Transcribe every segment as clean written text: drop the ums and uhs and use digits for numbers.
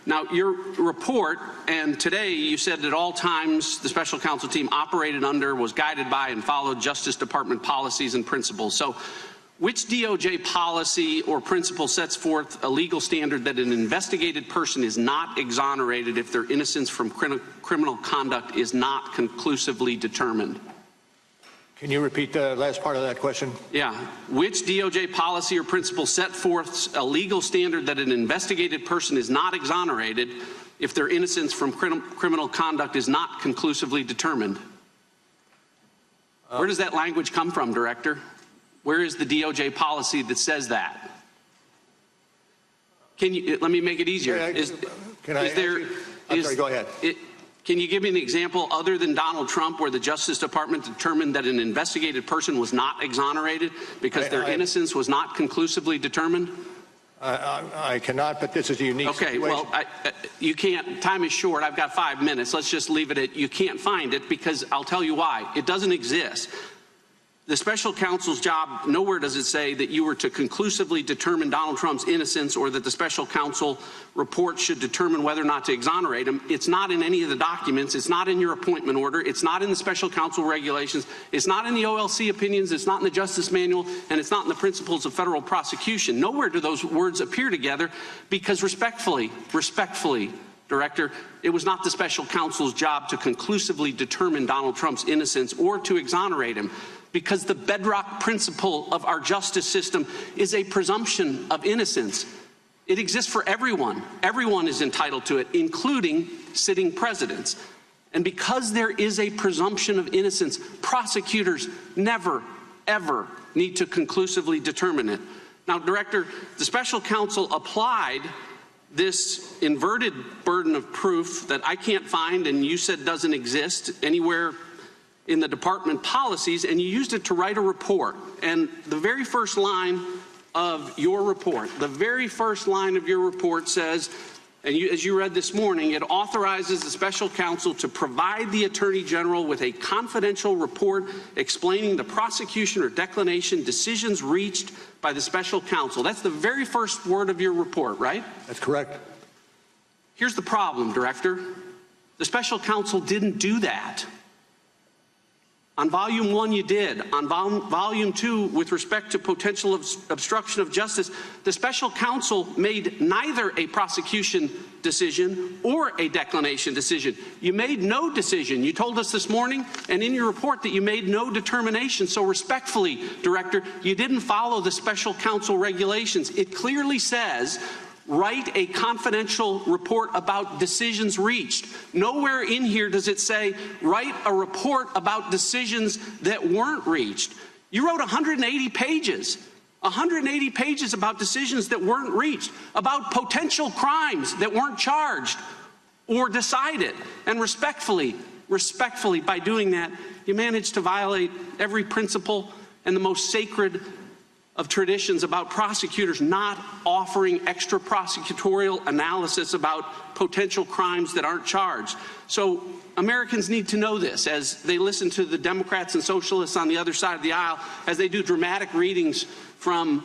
Now, your report, and today you said at all times the special counsel team operated under, was guided by, and followed Justice Department policies and principles. So which DOJ policy or principle sets forth a legal standard that an investigated person is not exonerated if their innocence from criminal conduct is not conclusively determined? Can you repeat the last part of that question? Yeah. Which DOJ policy or principle set forth a legal standard that an investigated person is not exonerated if their innocence from criminal conduct is not conclusively determined? Where does that language come from, Director? Where is the DOJ policy that says that? Can you, let me make it easier. Go ahead. Can you give me an example other than Donald Trump where the Justice Department determined that an investigated person was not exonerated because their innocence was not conclusively determined? I cannot, but this is a unique situation. Well, you can't. Time is short. I've got 5 minutes. Let's just leave it at you can't find it, because I'll tell you why. It doesn't exist. The special counsel's job, nowhere does it say that you were to conclusively determine Donald Trump's innocence or that the special counsel report should determine whether or not to exonerate him. It's not in any of the documents. It's not in your appointment order. It's not in the special counsel regulations. It's not in the OLC opinions. It's not in the Justice Manual, and it's not in the principles of federal prosecution. Nowhere do those words appear together, because respectfully, Director, it was not the special counsel's job to conclusively determine Donald Trump's innocence or to exonerate him, because the bedrock principle of our justice system is a presumption of innocence. It exists for everyone. Everyone is entitled to it, including sitting presidents. And because there is a presumption of innocence, prosecutors never, ever need to conclusively determine it. Now, Director, the special counsel applied this inverted burden of proof that I can't find, and you said doesn't exist anywhere in the department policies, and you used it to write a report. And the very first line of your report, says, and as you read this morning, it authorizes the special counsel to provide the Attorney General with a confidential report explaining the prosecution or declination decisions reached by the special counsel. That's the very first word of your report, right? That's correct. Here's the problem, Director. The special counsel didn't do that. On volume 1, you did. On volume 2, with respect to potential obstruction of justice, the special counsel made neither a prosecution decision or a declination decision. You made no decision. You told us this morning and in your report that you made no determination. So respectfully, Director, you didn't follow the special counsel regulations. It clearly says, write a confidential report about decisions reached. Nowhere in here does it say, write a report about decisions that weren't reached. You wrote 180 pages. 180 pages about decisions that weren't reached, about potential crimes that weren't charged or decided. And respectfully, by doing that, you managed to violate every principle and the most sacred of traditions about prosecutors not offering extra prosecutorial analysis about potential crimes that aren't charged. So Americans need to know this as they listen to the Democrats and socialists on the other side of the aisle, as they do dramatic readings from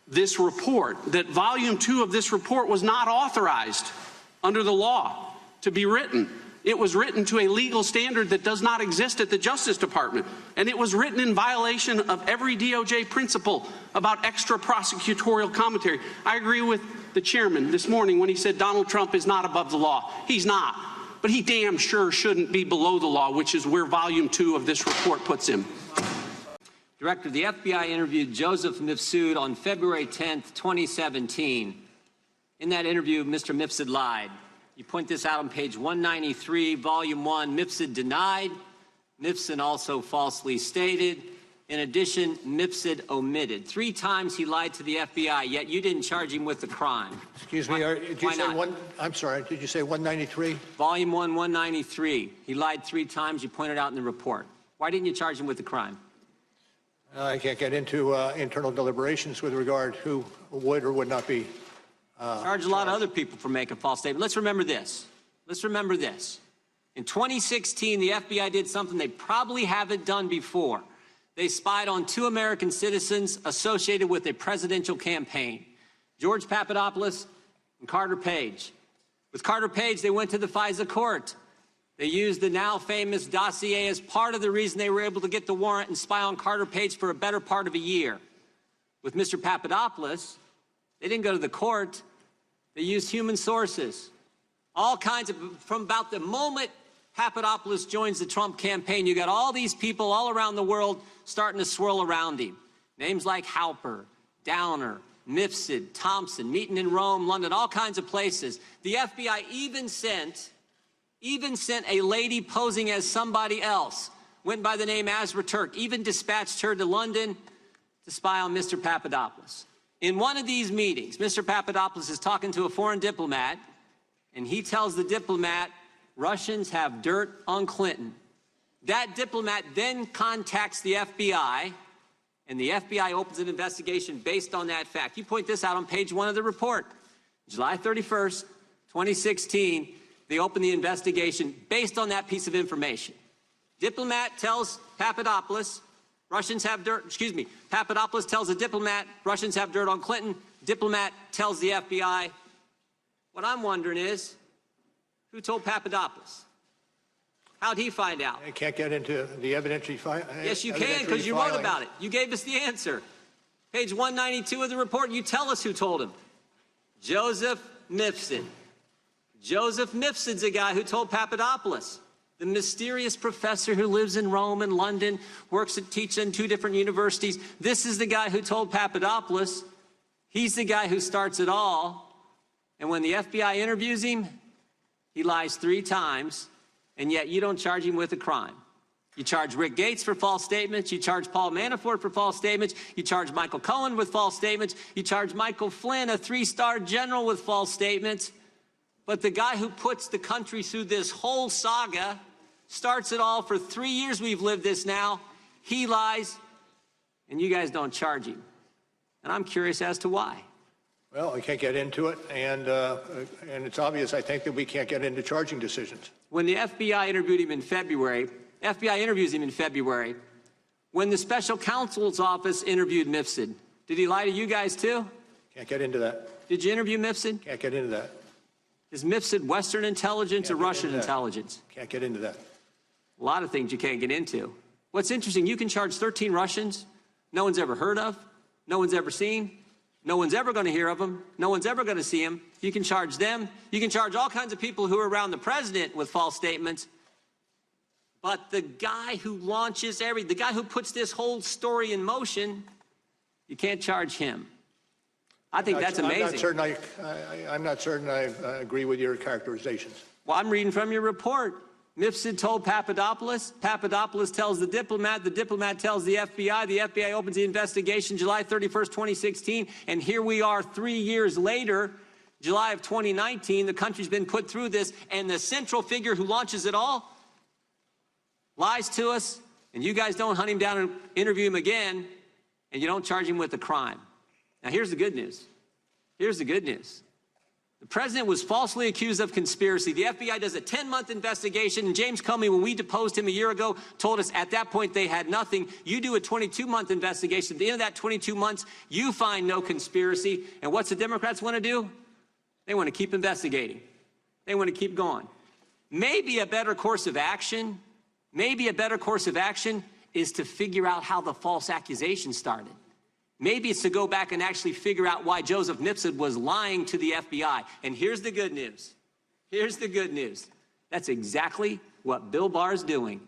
this report, that volume 2 of this report was not authorized under the law to be written. It was written to a legal standard that does not exist at the Justice Department. And it was written in violation of every DOJ principle about extra prosecutorial commentary. I agree with the chairman this morning when he said Donald Trump is not above the law. He's not. But he damn sure shouldn't be below the law, which is where volume 2 of this report puts him. Director, the FBI interviewed Joseph Mifsud on February 10th, 2017. In that interview, Mr. Mifsud lied. You point this out on page 193, volume 1. Mifsud denied. Mifsud also falsely stated. In addition, Mifsud omitted. 3 times he lied to the FBI, yet you didn't charge him with the crime. Excuse me, did you say one? I'm sorry, did you say 193? Volume 1, 193. He lied 3 times. You pointed out in the report. Why didn't you charge him with the crime? I can't get into internal deliberations with regard who would or would not be charge a lot of other people for making false statements. Let's remember this. In 2016, the FBI did something they probably haven't done before. They spied on 2 American citizens associated with a presidential campaign, George Papadopoulos and Carter Page. With Carter Page, they went to the FISA court. They used the now famous dossier as part of the reason they were able to get the warrant and spy on Carter Page for a better part of a year. With Mr. Papadopoulos, they didn't go to the court. They used human sources. All kinds of, from about the moment Papadopoulos joins the Trump campaign, you got all these people all around the world starting to swirl around him. Names like Halper, Downer, Mifsud, Thompson, meeting in Rome, London, all kinds of places. The FBI even sent a lady posing as somebody else, went by the name Azra Turk, even dispatched her to London to spy on Mr. Papadopoulos. In one of these meetings, Mr. Papadopoulos is talking to a foreign diplomat, and he tells the diplomat, Russians have dirt on Clinton. That diplomat then contacts the FBI, and the FBI opens an investigation based on that fact. You point this out on page 1 of the report. July 31st, 2016, they open the investigation based on that piece of information. Diplomat tells Papadopoulos, Russians have dirt, Papadopoulos tells a diplomat, Russians have dirt on Clinton. Diplomat tells the FBI. What I'm wondering is, who told Papadopoulos? How'd he find out? I can't get into the evidentiary. Yes, you can, because you wrote about it. You gave us the answer. Page 192 of the report, you tell us who told him. Joseph Mifsud. Joseph Mifsud's a guy who told Papadopoulos. The mysterious professor who lives in Rome and London, teaches in 2 different universities. This is the guy who told Papadopoulos. He's the guy who starts it all. And when the FBI interviews him, he lies 3 times, and yet you don't charge him with a crime. You charge Rick Gaetz for false statements. You charge Paul Manafort for false statements. You charge Michael Cohen with false statements. You charge Michael Flynn, a 3-star general, with false statements. But the guy who puts the country through this whole saga, starts it all for 3 years we've lived this now, he lies, and you guys don't charge him. And I'm curious as to why. Well, we can't get into it, and it's obvious, I think, that we can't get into charging decisions. When the FBI interviewed him in February, FBI interviews him in February, when the special counsel's office interviewed Mifsud, did he lie to you guys too? Can't get into that. Did you interview Mifsud? Can't get into that. Is Mifsud Western intelligence or Russian intelligence? Can't get into that. A lot of things you can't get into. What's interesting, you can charge 13 Russians no one's ever heard of, no one's ever seen, no one's ever going to hear of them, no one's ever going to see them. You can charge them. You can charge all kinds of people who are around the president with false statements. But the guy who launches the guy who puts this whole story in motion, you can't charge him. I think that's amazing. I'm not certain I agree with your characterizations. Well, I'm reading from your report. Mifsud told Papadopoulos. Papadopoulos tells the diplomat tells the FBI opens the investigation July 31st, 2016, and here we are 3 years later, July of 2019, the country's been put through this, and the central figure who launches it all lies to us, and you guys don't hunt him down and interview him again, and you don't charge him with a crime. Now, here's the good news. Here's the good news. The president was falsely accused of conspiracy. The FBI does a 10-month investigation, and James Comey, when we deposed him a year ago, told us at that point they had nothing. You do a 22-month investigation. At the end of that 22 months, you find no conspiracy. And what's the Democrats want to do? They want to keep investigating. They want to keep going. Maybe a better course of action is to figure out how the false accusation started. Maybe it's to go back and actually figure out why Joseph Mifsud was lying to the FBI. And here's the good news. Here's the good news. That's exactly what Bill Barr's doing.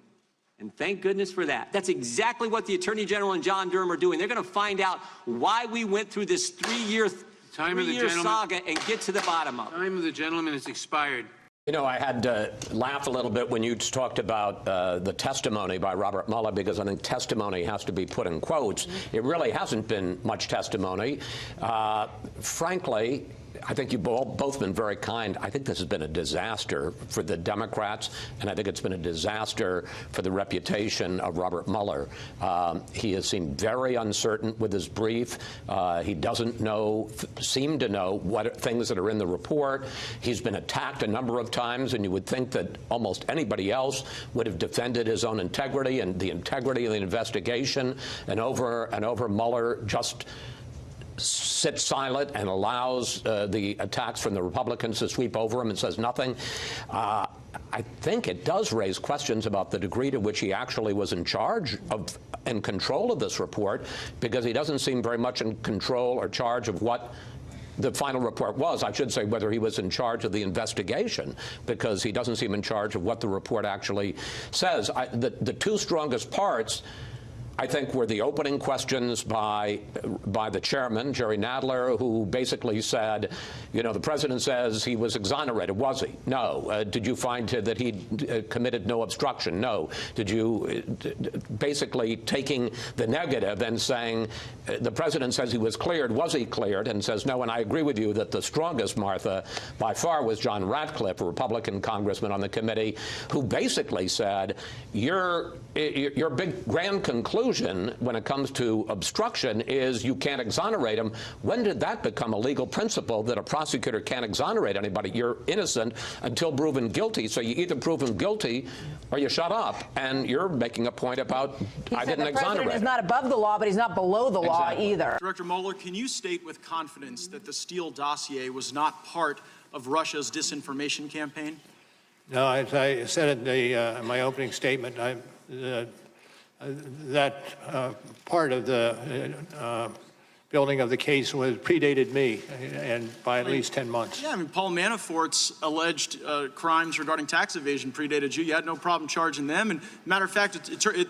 And thank goodness for that. That's exactly what the Attorney General and John Durham are doing. They're going to find out why we went through this three-year saga and get to the bottom of it. Time of the gentleman has expired. You know, I had to laugh a little bit when you talked about the testimony by Robert Mueller, because I think testimony has to be put in quotes. It really hasn't been much testimony. Frankly, I think you've both been very kind. I think this has been a disaster for the Democrats, and I think it's been a disaster for the reputation of Robert Mueller. He has seemed very uncertain with his brief. He doesn't seem to know what things that are in the report. He's been attacked a number of times, and you would think that almost anybody else would have defended his own integrity and the integrity of the investigation, and over Mueller just sits silent and allows the attacks from the Republicans to sweep over him and says nothing, I think it does raise questions about the degree to which he actually was in charge of and control of this report, because he doesn't seem very much in control or charge of what the final report was. I should say whether he was in charge of the investigation, because he doesn't seem in charge of what the report actually says. The two strongest parts, I think, were the opening questions by the chairman, Jerry Nadler, who basically said, you know, the president says he was exonerated. Was he? No. Did you find that he committed no obstruction? No. Did you basically taking the negative and saying the president says he was cleared? Was he cleared? And says no. And I agree with you that the strongest, Martha, by far was John Ratcliff, a Republican congressman on the committee, who basically said your big grand conclusion when it comes to obstruction is you can't exonerate him. When did that become a legal principle that a prosecutor can't exonerate anybody? You're innocent until proven guilty, so you either prove him guilty or you shut up. And you're making a point about I didn't exonerate him. The president is not above the law, but he's not below the law either. Director Mueller, can you state with confidence that the Steele dossier was not part of Russia's disinformation campaign? No, as I said in my opening statement, that part of the building of the case predated me, and by at least 10 months. Yeah, I mean, Paul Manafort's alleged crimes regarding tax evasion predated you. You had no problem charging them. And matter of fact,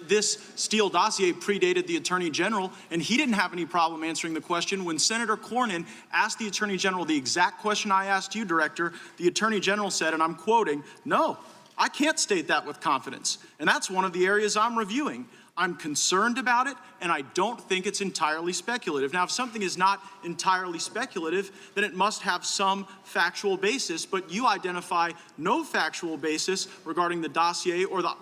this Steele dossier predated the Attorney General, and he didn't have any problem answering the question. When Senator Cornyn asked the Attorney General the exact question I asked you, Director, the Attorney General said, and I'm quoting, "No, I can't state that with confidence." And that's one of the areas I'm reviewing. I'm concerned about it, and I don't think it's entirely speculative. Now, if something is not entirely speculative, then it must have some factual basis, but you identify no factual basis regarding the dossier or the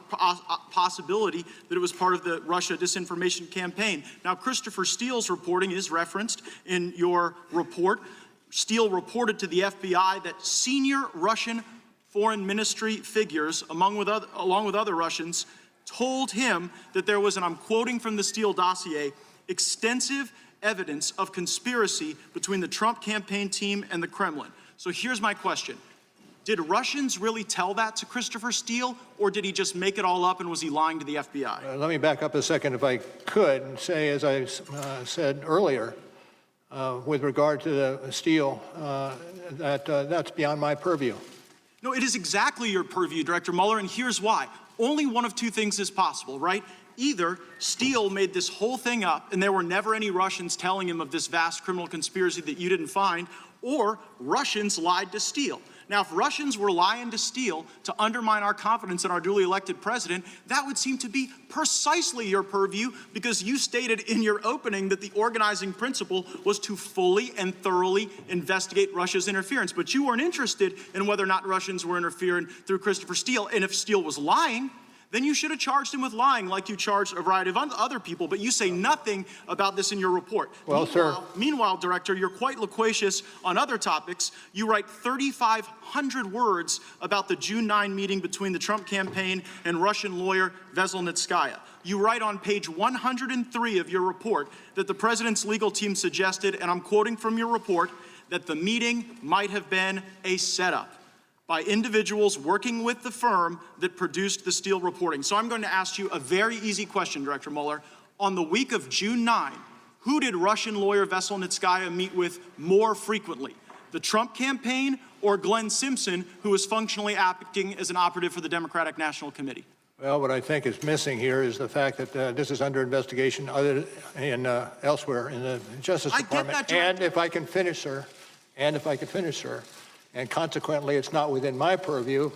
possibility that it was part of the Russia disinformation campaign. Now, Christopher Steele's reporting is referenced in your report. Steele reported to the FBI that senior Russian foreign ministry figures, along with other Russians, told him that there was, and I'm quoting from the Steele dossier, extensive evidence of conspiracy between the Trump campaign team and the Kremlin. So here's my question. Did Russians really tell that to Christopher Steele, or did he just make it all up, and was he lying to the FBI? Let me back up a second, if I could, and say, as I said earlier, with regard to the Steele, that's beyond my purview. No, it is exactly your purview, Director Mueller, and here's why. Only one of two things is possible, right? Either Steele made this whole thing up and there were never any Russians telling him of this vast criminal conspiracy that you didn't find, or Russians lied to Steele. Now, if Russians were lying to Steele to undermine our confidence in our duly elected president, that would seem to be precisely your purview, because you stated in your opening that the organizing principle was to fully and thoroughly investigate Russia's interference. But you weren't interested in whether or not Russians were interfering through Christopher Steele. And if Steele was lying, then you should have charged him with lying like you charged a variety of other people, but you say nothing about this in your report. Well, Meanwhile, Director, you're quite loquacious on other topics. You write 3,500 words about the June 9 meeting between the Trump campaign and Russian lawyer Veselnitskaya. You write on page 103 of your report that the president's legal team suggested, and I'm quoting from your report, that the meeting might have been a setup by individuals working with the firm that produced the Steele reporting. So I'm going to ask you a very easy question, Director Mueller. On the week of June 9, who did Russian lawyer Veselnitskaya meet with more frequently? The Trump campaign or Glenn Simpson, who was functionally acting as an operative for the Democratic National Committee? Well, what I think is missing here is the fact that this is under investigation elsewhere in the Justice Department. I get that, Director. And if I can finish, sir, and consequently, it's not within my purview.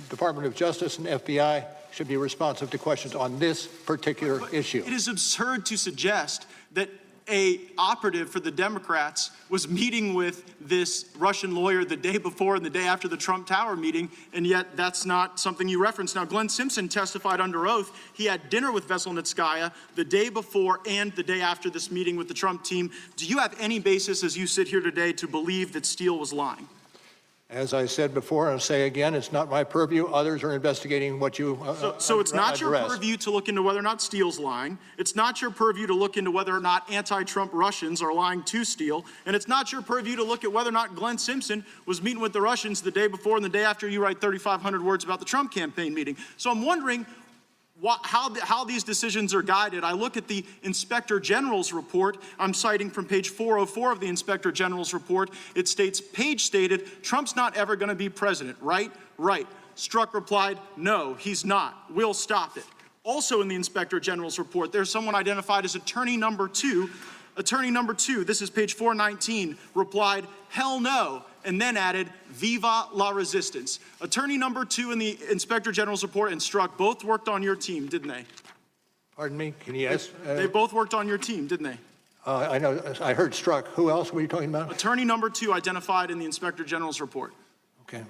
Department of Justice and FBI should be responsive to questions on this particular issue. It is absurd to suggest that a operative for the Democrats was meeting with this Russian lawyer the day before and the day after the Trump Tower meeting, and yet that's not something you referenced. Now, Glenn Simpson testified under oath. He had dinner with Veselnitskaya the day before and the day after this meeting with the Trump team. Do you have any basis, as you sit here today, to believe that Steele was lying? As I said before, and I'll say again, it's not my purview. Others are investigating what you So it's not your addressed. purview to look into whether or not Steele's lying. It's not your purview to look into whether or not anti-Trump Russians are lying to Steele. And it's not your purview to look at whether or not Glenn Simpson was meeting with the Russians the day before and the day after you write 3,500 words about the Trump campaign meeting. So I'm wondering how these decisions are guided. I look at the Inspector General's report. I'm citing from page 404 of the Inspector General's report. It states, Page stated, Trump's not ever going to be president, right? Right. Strzok replied, no, he's not. We'll stop it. Also in the Inspector General's report, there's someone identified as attorney number 2. Attorney number 2, this is page 419, replied, hell no, and then added, viva la resistance. Attorney number 2 in the Inspector General's report and Strzok both worked on your team, didn't they? Pardon me? Can you ask? They both worked on your team, didn't they? I know. I heard Strzok. Who else were you talking about? Attorney number 2 identified in the Inspector General's report. Okay.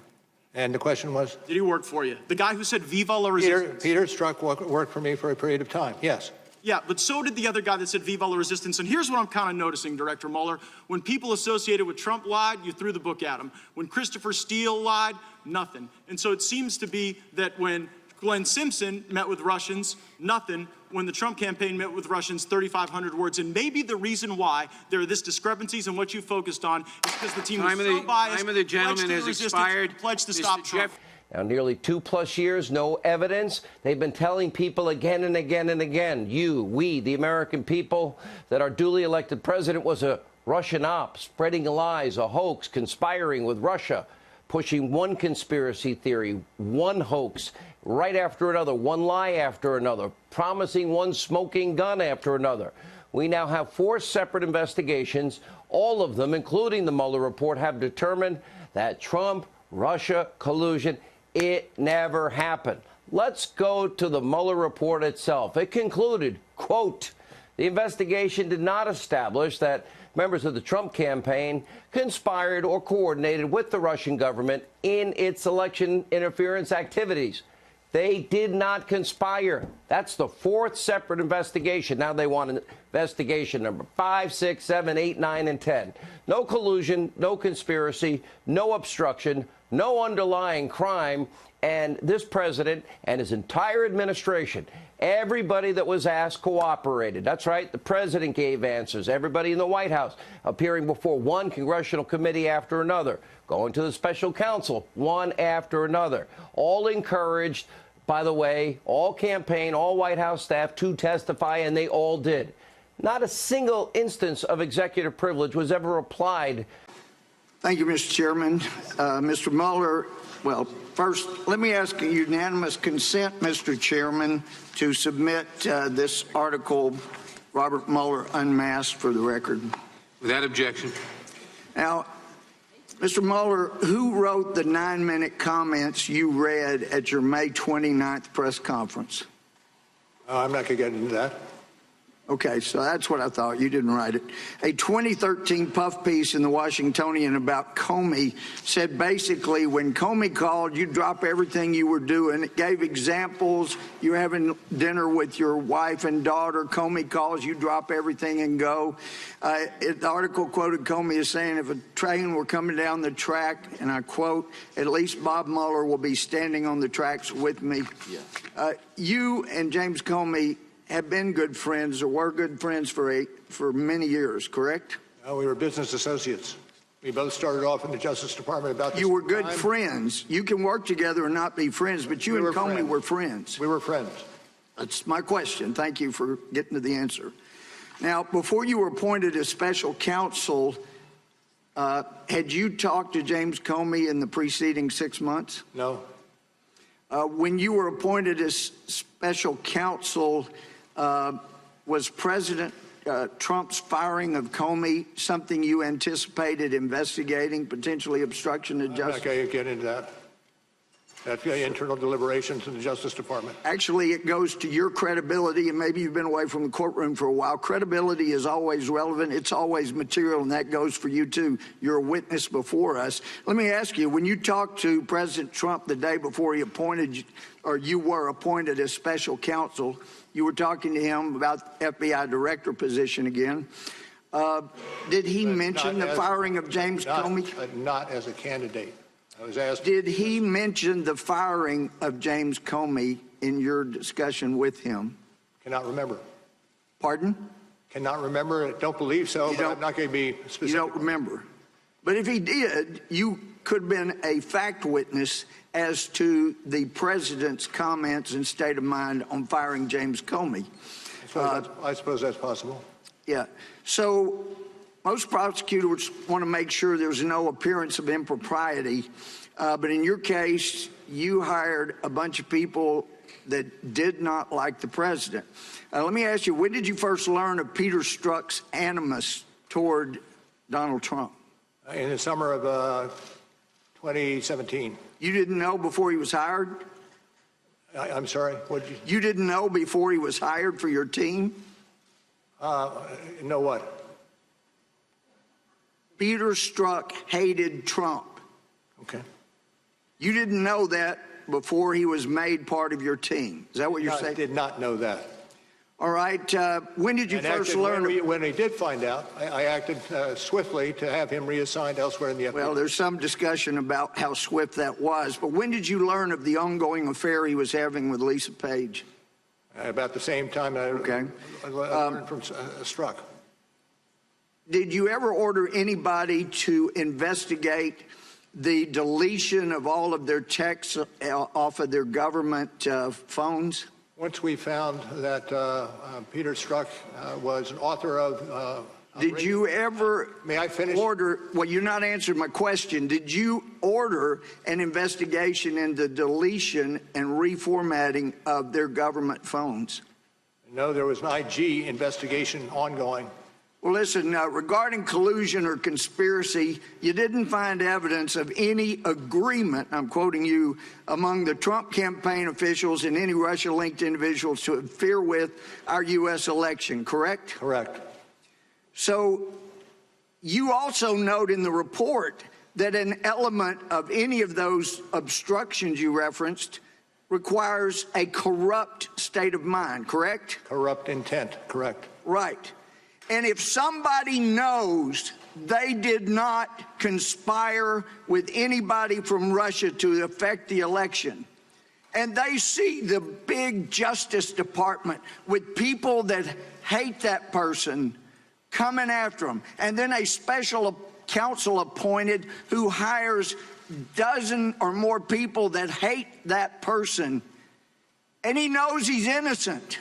And the question was? Did he work for you? The guy who said viva la resistance. Peter Strzok worked for me for a period of time. Yes. Yeah, but so did the other guy that said viva la resistance. And here's what I'm kind of noticing, Director Mueller. When people associated with Trump lied, you threw the book at him. When Christopher Steele lied, nothing. And so it seems to be that when Glenn Simpson met with Russians, nothing. When the Trump campaign met with Russians, 3,500 words. And maybe the reason why there are this discrepancies in what you focused on is because the team was so biased, time of the gentleman has expired. Pledged to stop Trump. Now, nearly 2+ years, no evidence. They've been telling people again and again and again, we, the American people, that our duly elected president was a Russian op, spreading lies, a hoax, conspiring with Russia, pushing one conspiracy theory, one hoax, right after another, one lie after another, promising one smoking gun after another. We now have 4 separate investigations. All of them, including the Mueller report, have determined that Trump-Russia collusion, it never happened. Let's go to the Mueller report itself. It concluded, quote, the investigation did not establish that members of the Trump campaign conspired or coordinated with the Russian government in its election interference activities. They did not conspire. That's the 4th separate investigation. Now they want investigation number 5, 6, 7, 8, 9, and 10. No collusion, no conspiracy, no obstruction, no underlying crime, and this president and his entire administration, everybody that was asked cooperated. That's right, the president gave answers. Everybody in the White House appearing before one congressional committee after another, going to the special counsel one after another, all encouraged, by the way, all campaign, all White House staff to testify, and they all did. Not a single instance of executive privilege was ever applied. Thank you, Mr. Chairman. Mr. Mueller, well, first, let me ask a unanimous consent, Mr. Chairman, to submit this article, Robert Mueller Unmasked, for the record. Without objection. Now, Mr. Mueller, who wrote the 9-minute comments you read at your May 29th press conference? I'm not going to get into that. Okay, so that's what I thought. You didn't write it. A 2013 puff piece in the Washingtonian about Comey said basically when Comey called, you drop everything you were doing. It gave examples. You're having dinner with your wife and daughter. Comey calls, you drop everything and go. The article quoted Comey as saying, if a train were coming down the track, and I quote, at least Bob Mueller will be standing on the tracks with me. Yeah. You and James Comey have been good friends or were good friends for many years, correct? We were business associates. We both started off in the Justice Department about this You were good time. friends. You can work together and not be friends, but you and Comey were friends. We were friends. That's my question. Thank you for getting to the answer. Now, before you were appointed as special counsel, had you talked to James Comey in the preceding 6 months? No. When you were appointed as special counsel, was President Trump's firing of Comey something you anticipated investigating, potentially obstruction of justice? I'm not going to get into that. That's internal deliberations in the Justice Department. Actually, it goes to your credibility, and maybe you've been away from the courtroom for a while. Credibility is always relevant. It's always material, and that goes for you, too. You're a witness before us. Let me ask you, when you talked to President Trump the day before he appointed you, or you were appointed as special counsel, you were talking to him about FBI director position again. Did he mention the firing of James Comey? Not as a candidate. I was asked. Did he mention the firing of James Comey in your discussion with him? Cannot remember. Pardon? Cannot remember. Don't believe so, but I'm not going to be specific. You don't remember. But if he did, you could have been a fact witness as to the president's comments and state of mind on firing James Comey. I suppose that's possible. Yeah. So most prosecutors want to make sure there's no appearance of impropriety. But in your case, you hired a bunch of people that did not like the president. Let me ask you, when did you first learn of Peter Strzok's animus toward Donald Trump? In the summer of 2017. You didn't know before he was hired? I'm sorry, what did you? You didn't know before he was hired for your team? Know what? Peter Strzok hated Trump. Okay. You didn't know that before he was made part of your team. Is that what you're saying? I did not know that. All right. When did you first learn? When he did find out, I acted swiftly to have him reassigned elsewhere in the FBI. Well, there's some discussion about how swift that was. But when did you learn of the ongoing affair he was having with Lisa Page? About the same time I learned from Strzok. Did you ever order anybody to investigate the deletion of all of their texts off of their government phones? Once we found that Peter Strzok was an author of... Did you ever May I finish? order... Well, you're not answering my question. Did you order an investigation into deletion and reformatting of their government phones? No, there was an IG investigation ongoing. Well, listen, regarding collusion or conspiracy, you didn't find evidence of any agreement, I'm quoting you, among the Trump campaign officials and any Russia-linked individuals to interfere with our U.S. election, correct? Correct. So you also note in the report that an element of any of those obstructions you referenced requires a corrupt state of mind, correct? Corrupt intent, correct. Right. And if somebody knows they did not conspire with anybody from Russia to affect the election, and they see the big Justice Department with people that hate that person coming after them, and then a special counsel appointed who hires dozen or more people that hate that person, and he knows he's innocent.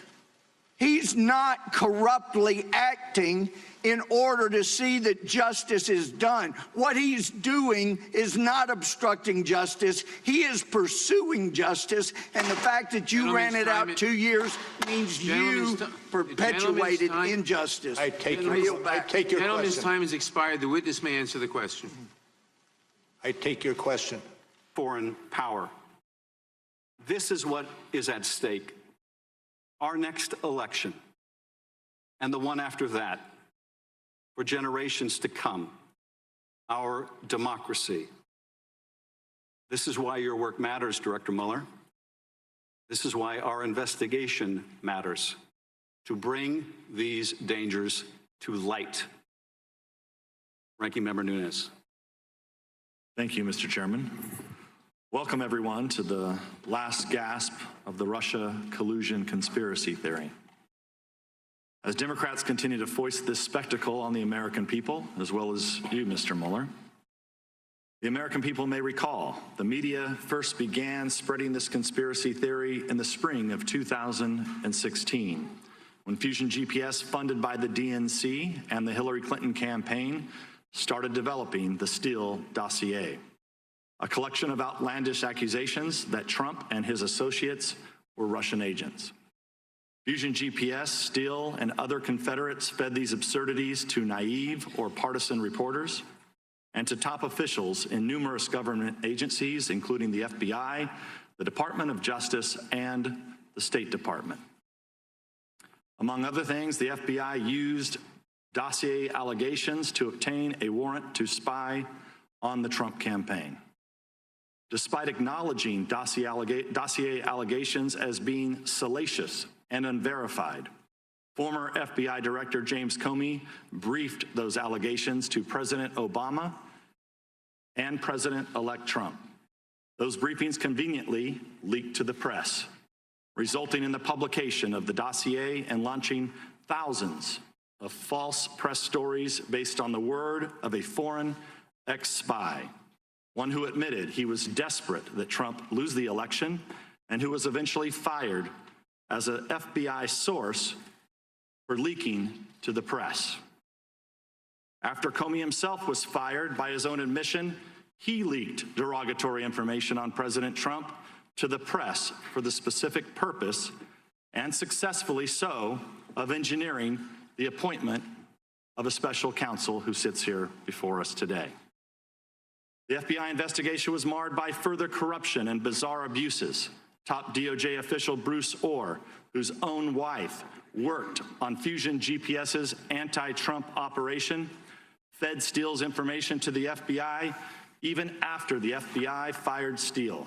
He's not corruptly acting in order to see that justice is done. What he's doing is not obstructing justice. He is pursuing justice. And the fact that you ran it out 2 years means you perpetuated injustice. I take your Gentleman's question. time has expired. The witness may answer the question. I take your question. Foreign power. This is what is at stake. Our next election and the one after that, for generations to come, our democracy. This is why your work matters, Director Mueller. This is why our investigation matters, to bring these dangers to light. Ranking Member Nunes. Thank you, Mr. Chairman. Welcome, everyone, to the last gasp of the Russia collusion conspiracy theory. As Democrats continue to foist this spectacle on the American people, as well as you, Mr. Mueller, the American people may recall the media first began spreading this conspiracy theory in the spring of 2016, when Fusion GPS, funded by the DNC and the Hillary Clinton campaign, started developing the Steele dossier, a collection of outlandish accusations that Trump and his associates were Russian agents. Fusion GPS, Steele, and other Confederates fed these absurdities to naive or partisan reporters and to top officials in numerous government agencies, including the FBI, the Department of Justice, and the State Department. Among other things, the FBI used dossier allegations to obtain a warrant to spy on the Trump campaign. Despite acknowledging dossier allegations as being salacious and unverified, former FBI Director James Comey briefed those allegations to President Obama and President-elect Trump, Those briefings conveniently leaked to the press, resulting in the publication of the dossier and launching thousands of false press stories based on the word of a foreign ex-spy, one who admitted he was desperate that Trump lose the election and who was eventually fired as an FBI source for leaking to the press. After Comey himself was fired, by his own admission, he leaked derogatory information on President Trump to the press for the specific purpose, and successfully so, of engineering the appointment of a special counsel who sits here before us today. The FBI investigation was marred by further corruption and bizarre abuses. Top DOJ official Bruce Orr, whose own wife worked on Fusion GPS's anti-Trump operation, fed Steele's information to the FBI even after the FBI fired Steele.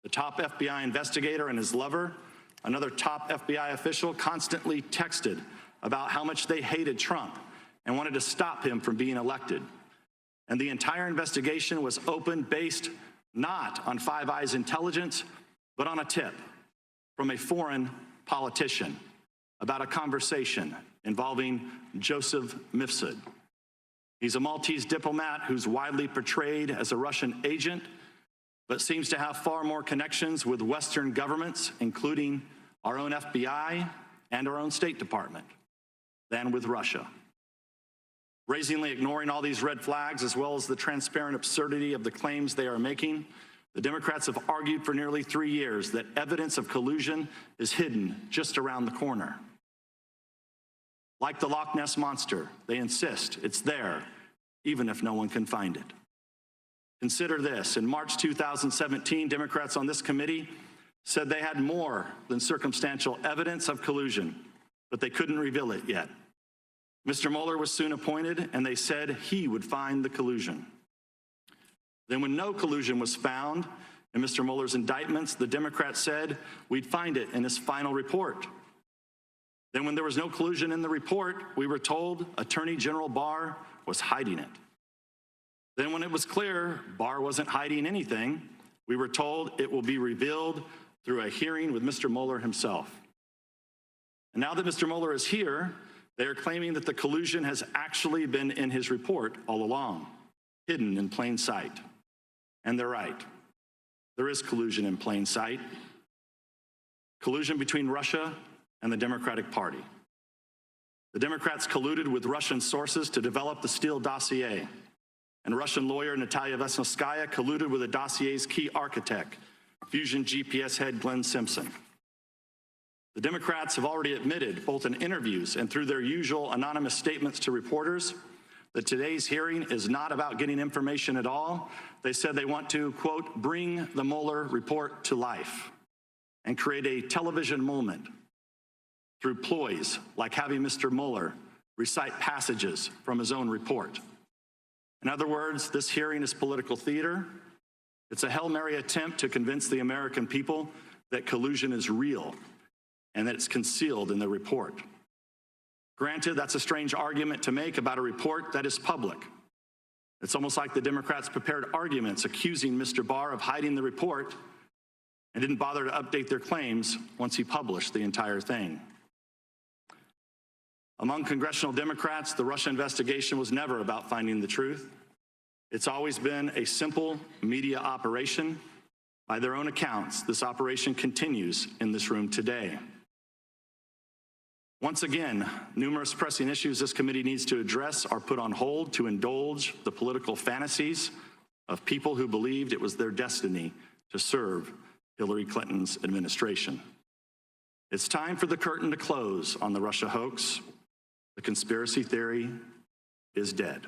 The top FBI investigator and his lover, another top FBI official, constantly texted about how much they hated Trump and wanted to stop him from being elected. And the entire investigation was opened based not on Five Eyes intelligence, but on a tip from a foreign politician about a conversation involving Joseph Mifsud. He's a Maltese diplomat who's widely portrayed as a Russian agent, but seems to have far more connections with Western governments, including our own FBI and our own State Department, than with Russia. Brazenly ignoring all these red flags, as well as the transparent absurdity of the claims they are making, the Democrats have argued for nearly 3 years that evidence of collusion is hidden just around the corner. Like the Loch Ness Monster, they insist it's there, even if no one can find it. Consider this. In March 2017, Democrats on this committee said they had more than circumstantial evidence of collusion, but they couldn't reveal it yet. Mr. Mueller was soon appointed, and they said he would find the collusion. Then when no collusion was found in Mr. Mueller's indictments, the Democrats said we'd find it in his final report. Then when there was no collusion in the report, we were told Attorney General Barr was hiding it. Then when it was clear Barr wasn't hiding anything, we were told it will be revealed through a hearing with Mr. Mueller himself. And now that Mr. Mueller is here, they are claiming that the collusion has actually been in his report all along, hidden in plain sight. And they're right. There is collusion in plain sight. Collusion between Russia and the Democratic Party. The Democrats colluded with Russian sources to develop the Steele dossier, and Russian lawyer Natalia Vesnitskaya colluded with the dossier's key architect, Fusion GPS head Glenn Simpson. The Democrats have already admitted, both in interviews and through their usual anonymous statements to reporters, that today's hearing is not about getting information at all. They said they want to, quote, bring the Mueller report to life and create a television moment through ploys like having Mr. Mueller recite passages from his own report. In other words, this hearing is political theater. It's a Hail Mary attempt to convince the American people that collusion is real and that it's concealed in the report. Granted, that's a strange argument to make about a report that is public. It's almost like the Democrats prepared arguments accusing Mr. Barr of hiding the report and didn't bother to update their claims once he published the entire thing. Among congressional Democrats, the Russia investigation was never about finding the truth. It's always been a simple media operation. By their own accounts, this operation continues in this room today. Once again, numerous pressing issues this committee needs to address are put on hold to indulge the political fantasies of people who believed it was their destiny to serve Hillary Clinton's administration. It's time for the curtain to close on the Russia hoax. The conspiracy theory is dead.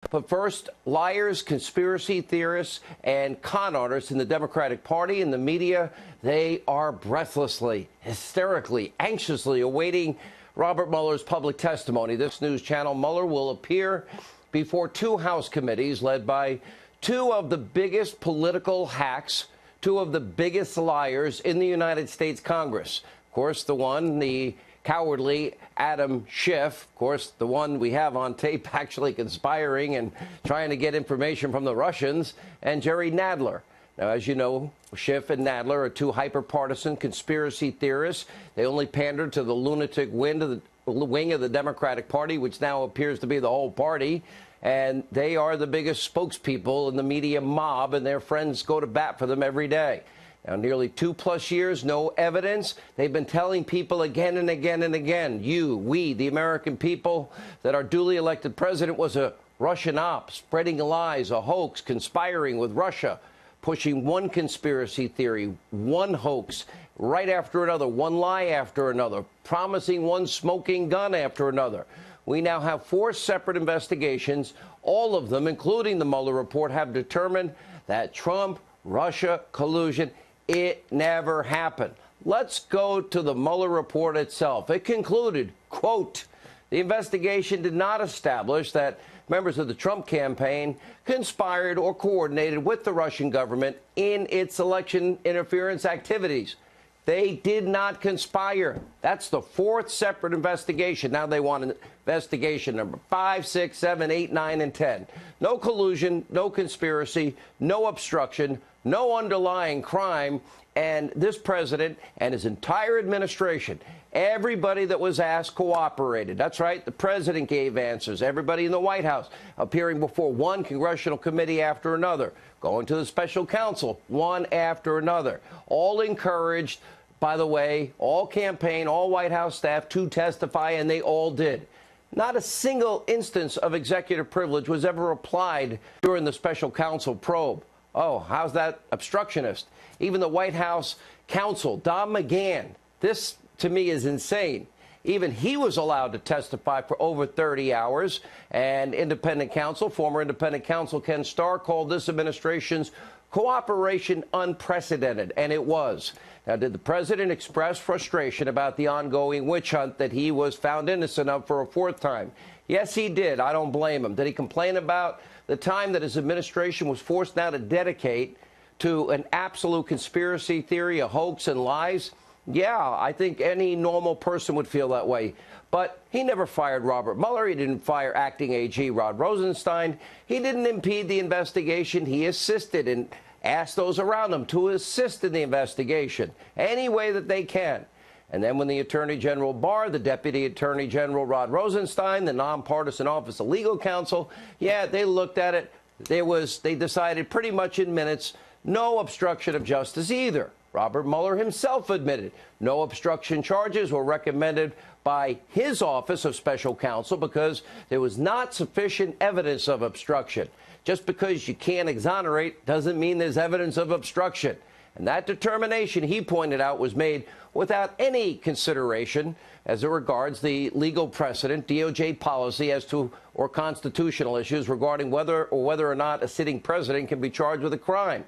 But first, liars, conspiracy theorists, and con artists in the Democratic Party and the media, they are breathlessly, hysterically, anxiously awaiting Robert Mueller's public testimony. This news channel, Mueller will appear before two House committees led by two of the biggest political hacks, two of the biggest liars in the United States Congress. Of course, the cowardly Adam Schiff, of course, the one we have on tape actually conspiring and trying to get information from the Russians, and Jerry Nadler, Now, as you know, Schiff and Nadler are two hyper-partisan conspiracy theorists. They only pander to the lunatic wing of the Democratic Party, which now appears to be the whole party. And they are the biggest spokespeople in the media mob, and their friends go to bat for them every day. Now, nearly 2+ years, no evidence. They've been telling people again and again and again, we, the American people, that our duly elected president was a Russian op, spreading lies, a hoax, conspiring with Russia, pushing one conspiracy theory, one hoax, right after another, one lie after another, promising one smoking gun after another. We now have 4 separate investigations. All of them, including the Mueller report, have determined that Trump-Russia collusion, it never happened. Let's go to the Mueller report itself. It concluded, quote, the investigation did not establish that members of the Trump campaign conspired or coordinated with the Russian government in its election interference activities. They did not conspire. That's the 4th separate investigation. Now they want investigation number 5, 6, 7, 8, 9, and 10. No collusion, no conspiracy, no obstruction, no underlying crime. And this president and his entire administration, everybody that was asked cooperated. That's right. The president gave answers. Everybody in the White House appearing before one congressional committee after another, going to the special counsel one after another, all encouraged, by the way, all campaign, all White House staff to testify, and they all did. Not a single instance of executive privilege was ever applied during the special counsel probe. Oh, how's that obstructionist? Even the White House counsel, Don McGahn, this to me is insane. Even he was allowed to testify for over 30 hours. And independent counsel, former independent counsel Ken Starr, called this administration's cooperation unprecedented, and it was. Now, did the president express frustration about the ongoing witch hunt that he was found innocent of for a 4th time? Yes, he did. I don't blame him. Did he complain about the time that his administration was forced now to dedicate to an absolute conspiracy theory, a hoax and lies? Yeah, I think any normal person would feel that way. But he never fired Robert Mueller. He didn't fire acting AG Rod Rosenstein. He didn't impede the investigation. He assisted and asked those around him to assist in the investigation any way that they can. And then when the Attorney General Barr, the Deputy Attorney General Rod Rosenstein, the nonpartisan Office of Legal Counsel, yeah, they looked at it. They decided pretty much in minutes, no obstruction of justice either. Robert Mueller himself admitted no obstruction charges were recommended by his Office of Special Counsel because there was not sufficient evidence of obstruction. Just because you can't exonerate doesn't mean there's evidence of obstruction. And that determination, he pointed out, was made without any consideration as it regards the legal precedent, DOJ policy as to, or constitutional issues regarding whether or not a sitting president can be charged with a crime.